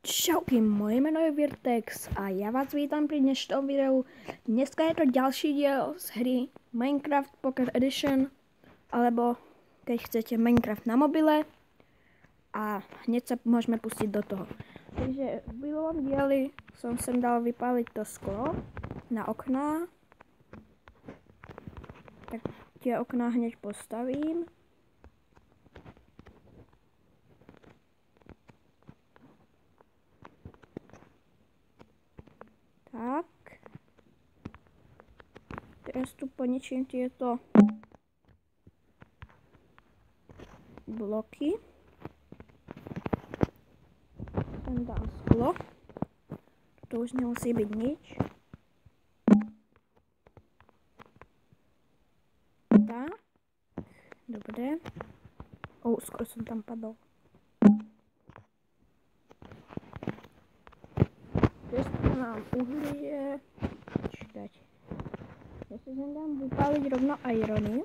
Čauky, moje jméno je Virtex a já vás vítám při dnešním videu. Dneska je to další díl z hry Minecraft Pocket Edition, alebo keď chcete Minecraft na mobile, a hned se můžeme pustit do toho. Takže v minulém díle jsem sem dal vypálit to sklo na okna, tak tie okna hned postavím. Tak. Teraz tu poničím tieto bloky. Sem dám sklo. To už nemusí byť nič. Tak. Dobre. Skoro som tam padol. Teraz tu mám uhlie. Čekať. Ja si sem dám vypáliť rovno irony.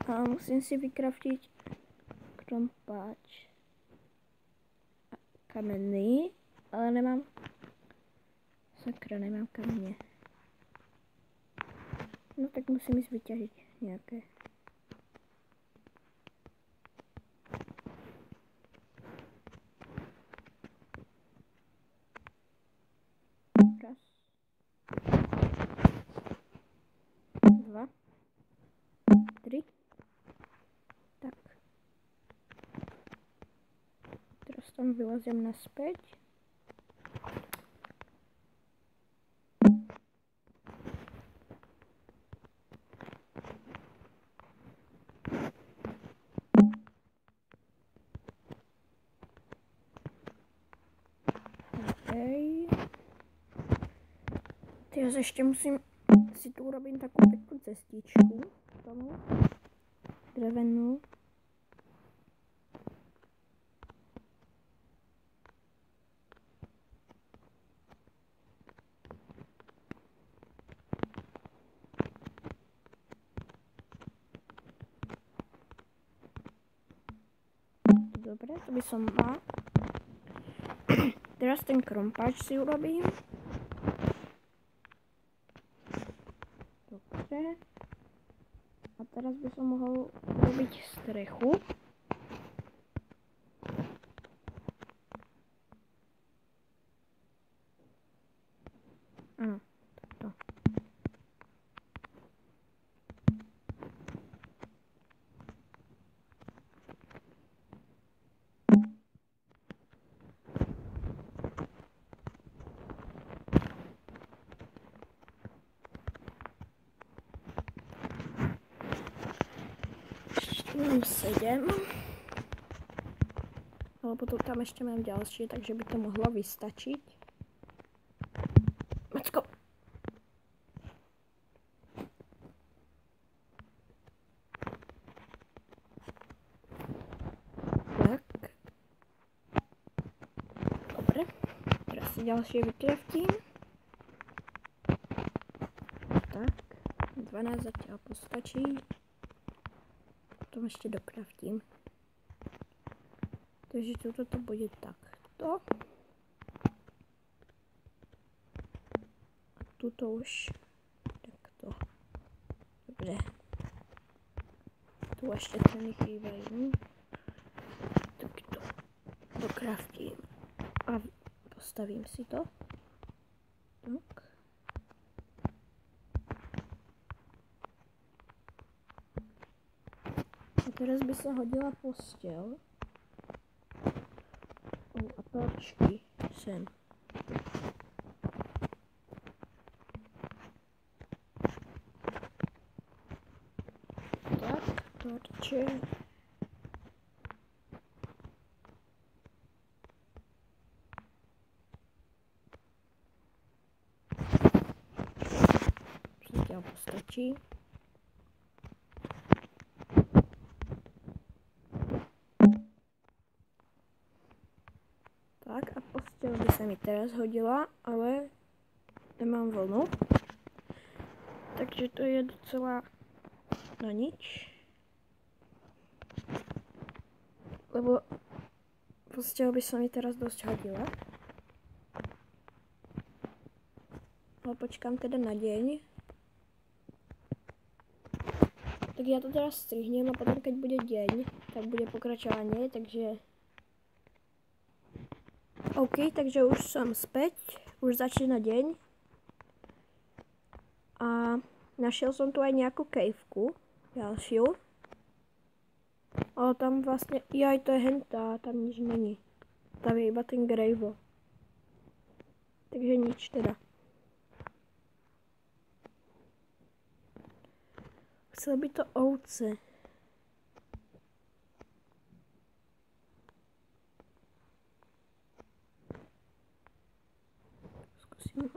A musím si vykraftiť krompáč kamenný, ale nemám, sakra, nemám kamene. No tak musím ísť vyťažiť nejaké. Raz. Dva. Tri. Tak. Teraz tam vylezem naspäť. Okay. Teraz ešte musím si tu urobiť takú peknú cestičku k tomu drevenú. Dobre, to by som mal. Teraz ten krompáč si urobím. Dobre. A teraz by som mohol urobiť strechu. Áno, takto. Mám 7. Ale potom tam ještě mám další, takže by to mohlo vystačiť. Macko. Tak. Dobre. Teraz si další vykraftím. Tak. 12 zatiaľ postačí. Potom ještě dokraftím. Takže toto to bude takto. A tuto už takto. Dobře. Tu ještě ceny chýbají. Takto dokraftím. A postavím si to. Tak. A teraz by sa hodila postel. A torčky sem. Tak, torče. Zatiaľ postačí. Tak a postel by sa mi teraz hodila, ale nemám vlnu. Takže to je docela na nič. lebo proste by sa mi teraz dosť hodila. Ale počkám teda na deň. Tak ja to teraz strihnem a potom keď bude deň, tak bude pokračovanie, takže... OK, takže už som späť, už začína deň. A našiel som tu aj nejakú caveku, ďalšiu. Ale tam vlastne, jaj, to je hentá, tam nič není. Tam je iba ten grejvo. Takže nič teda. Chcel by to ovce.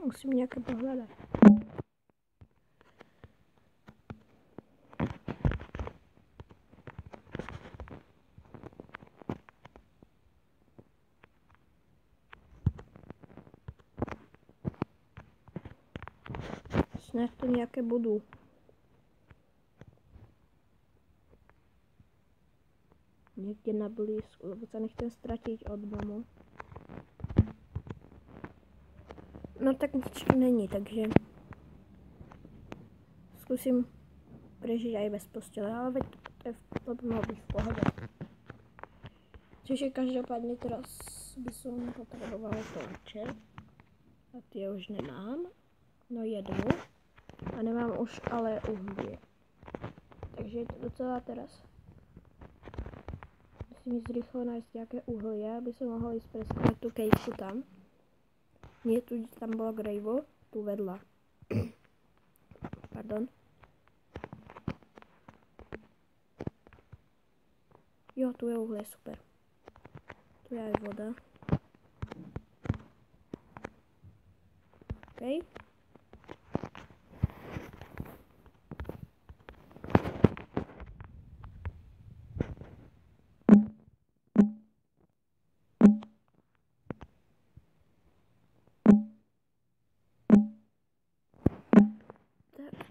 Musím nejaké pohľadať. Snad to nejaké budú. Niekde na blízku, lebo sa nechcem stratiť od domu. No tak nič není, takže skúsim prežiť aj bez postele, ale veď to by malo byť v pohode. Čiže každopádne teraz by som potrebovala torče a tie už nemám, no jednu a nemám už ale uhlie. Takže je to docela teraz. Musím ísť rýchlo nájsť nejaké uhlie, aby som mohol ísť preskúmať tú caveku tam. Nie, tu tam bolo grejvo, tu vedľa. Pardon. Jo, tu je uhlie, super. Tu je aj voda. OK.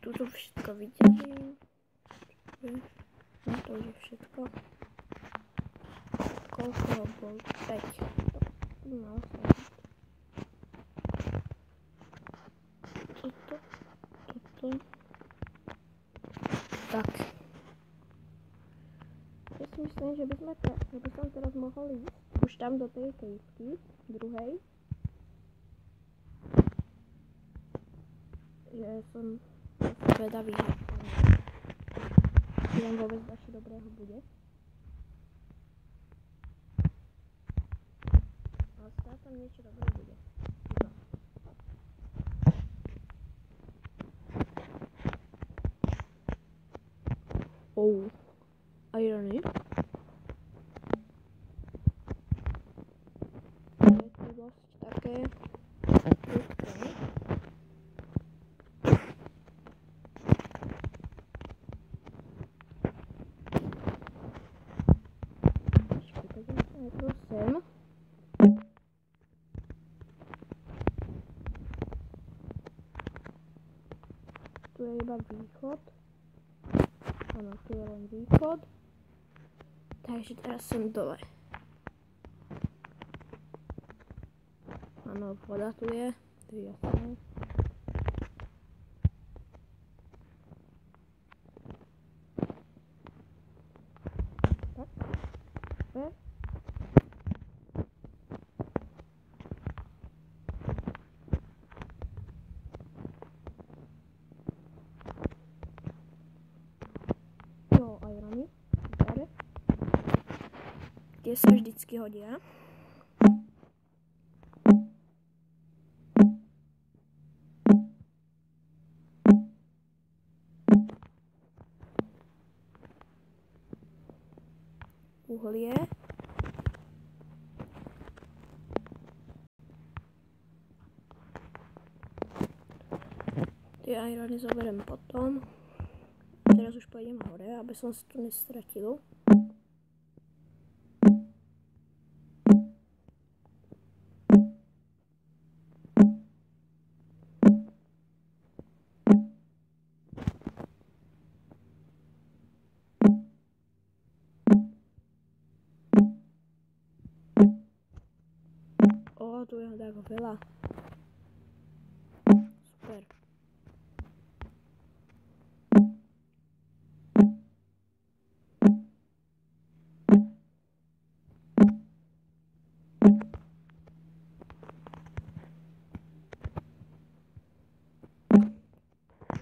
Tu to všetko vyťahím. No to už je všetko. Koľko bol? 5. No, toto. Tak. Ja si myslím, že by som teraz mohol ísť už tam do tej kejvky, druhej. Že som zvedavý, že tam vôbec dačo dobrého bude. Ale stále tam niečo dobré bude. Irony. Je to dosť také prudké. To sem. Tu je iba východ. Áno, tu je len východ. Takže teraz som dole. Áno, voda tu je. To je jasné. Tak. Super. Jo, irony. Super. Tie sa vždycky hodia. Uhlie. Tie irony zoberiem potom. Teraz už pôjdem hore, aby som sa tu nestratil. tu je tak veľa. Super.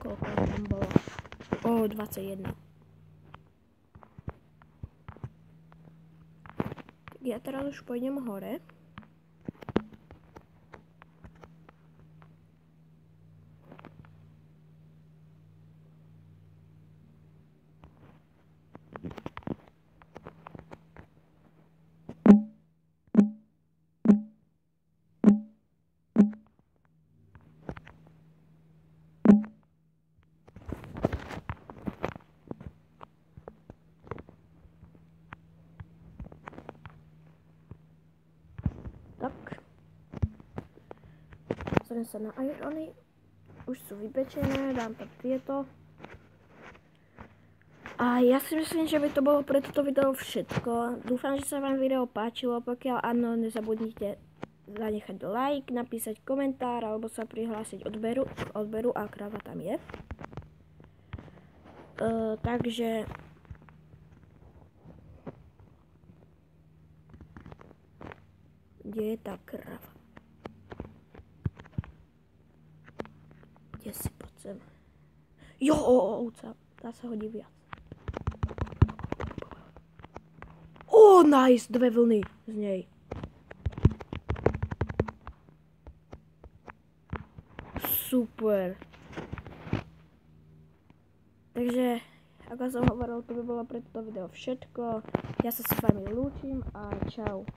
Koľko tam bolo? 21. Ja teraz už pôjdem hore. Tak. Pozriem sa na irony. Už sú vypečené, dám tam tieto. A ja si myslím, že by to bolo pre toto video všetko. Dúfam, že sa vám video páčilo. Pokiaľ áno, nezabudnite zanechať like, napísať komentár alebo sa prihlásiť odberu a kráva tam je. Takže kde je tá kráva? Kde si poď sem? Jo, ovca, tá sa hodí viac. Nice, 2 vlny z nej. Super. Takže, ako som hovoril, to by bolo pre toto video všetko. Ja sa s vami lúčim a čau.